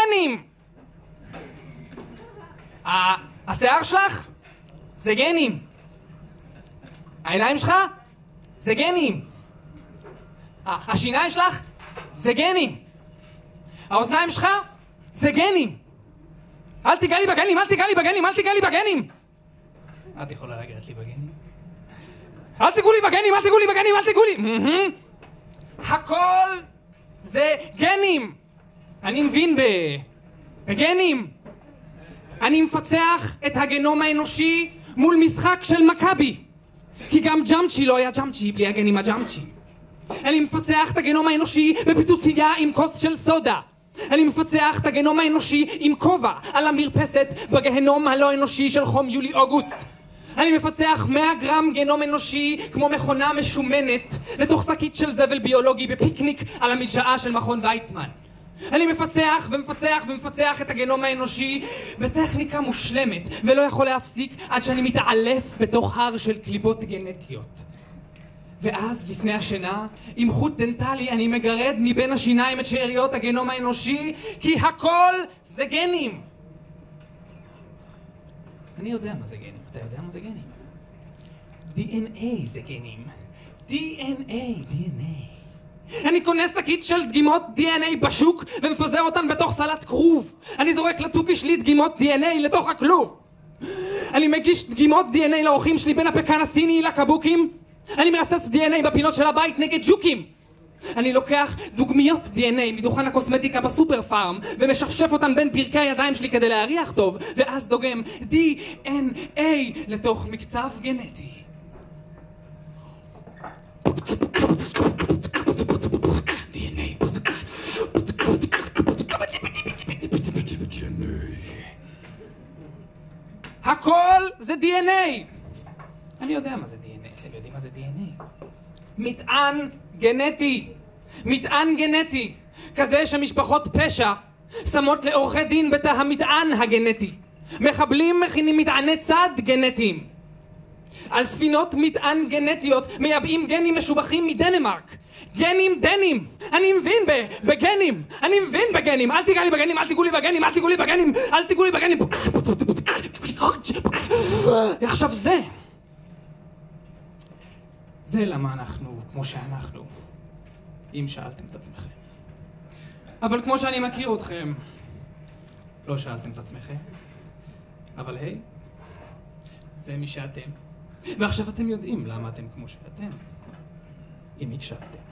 גנים! השיער שלך? זה גנים. העיניים שלך? זה גנים. השיניים שלך? זה גנים. האוזניים שלך? זה גנים. אל תיגע לי בגנים, אל תיגע לי בגנים, אל תיגע לי בגנים! את יכולה לגעת לי בגנים? אל תיגעו לי בגנים, אל תיגעו לי בגנים, אל תיגעו לי! הכל זה גנים! אני מבין בגנים! אני מפצח את הגנום האנושי מול משחק של מכבי, כי גם ג'אמצ'י לא היה ג'אמצ'י בלי הגנים הג'אמצ'י. אני מפצח את הגנום האנושי בפיצוצייה עם כוס של סודה. אני מפצח את הגנום האנושי עם כובע על המרפסת בגהנום הלא אנושי של חום יולי-אוגוסט. אני מפצח 100 גרם גנום אנושי כמו מכונה משומנת לתוך שקית של זבל ביולוגי בפיקניק על המדשאה של מכון ויצמן. אני מפצח ומפצח ומפצח את הגנום האנושי בטכניקה מושלמת ולא יכול להפסיק עד שאני מתעלף בתוך הר של קליפות גנטיות. ואז לפני השינה, עם חוט דנטלי אני מגרד מבין השיניים את שאריות הגנום האנושי, כי הכל זה גנים. אני יודע מה זה גנים. אתה יודע מה זה גנים? DNA זה גנים. DNA. אני קונה שקית של דגימות DNA בשוק ומפזר אותן בתוך סלט כרוב. אני זורק לתוכי שלי דגימות DNA לתוך הכלוב. אני מגיש דגימות DNA לאורחים שלי בין הפקן הסיני לקבוקים. אני מרסס DNA בפינות של הבית נגד ג'וקים. אני לוקח דוגמיות DNA מדוכן הקוסמטיקה בסופר פארם ומשפשף אותן בין פרקי הידיים שלי כדי להריח טוב, ואז דוגם DNA לתוך מקצב גנטי. הכל זה DNA. אני יודע מה זה DNA. אתם יודעים מה זה DNA? מטען גנטי. מטען גנטי. כזה שמשפחות פשע שמות לעורכי דין בתא המטען הגנטי. מחבלים מכינים מטעני צד גנטיים. על ספינות מטען גנטיות מייבאים גנים משובחים מדנמרק. גנים דנים. אני מבין בגנים. אני מבין בגנים. אל תיגע לי בגנים, אל תיגעו לי בגנים, אל תיגעו לי בגנים, אל תיגעו לי בגנים. עכשיו זה למה אנחנו כמו שאנחנו, אם שאלתם את עצמכם. אבל כמו שאני מכיר אתכם, לא שאלתם את עצמכם. אבל היי, זה מי שאתם. ועכשיו אתם יודעים למה אתם כמו שאתם, אם הקשבתם.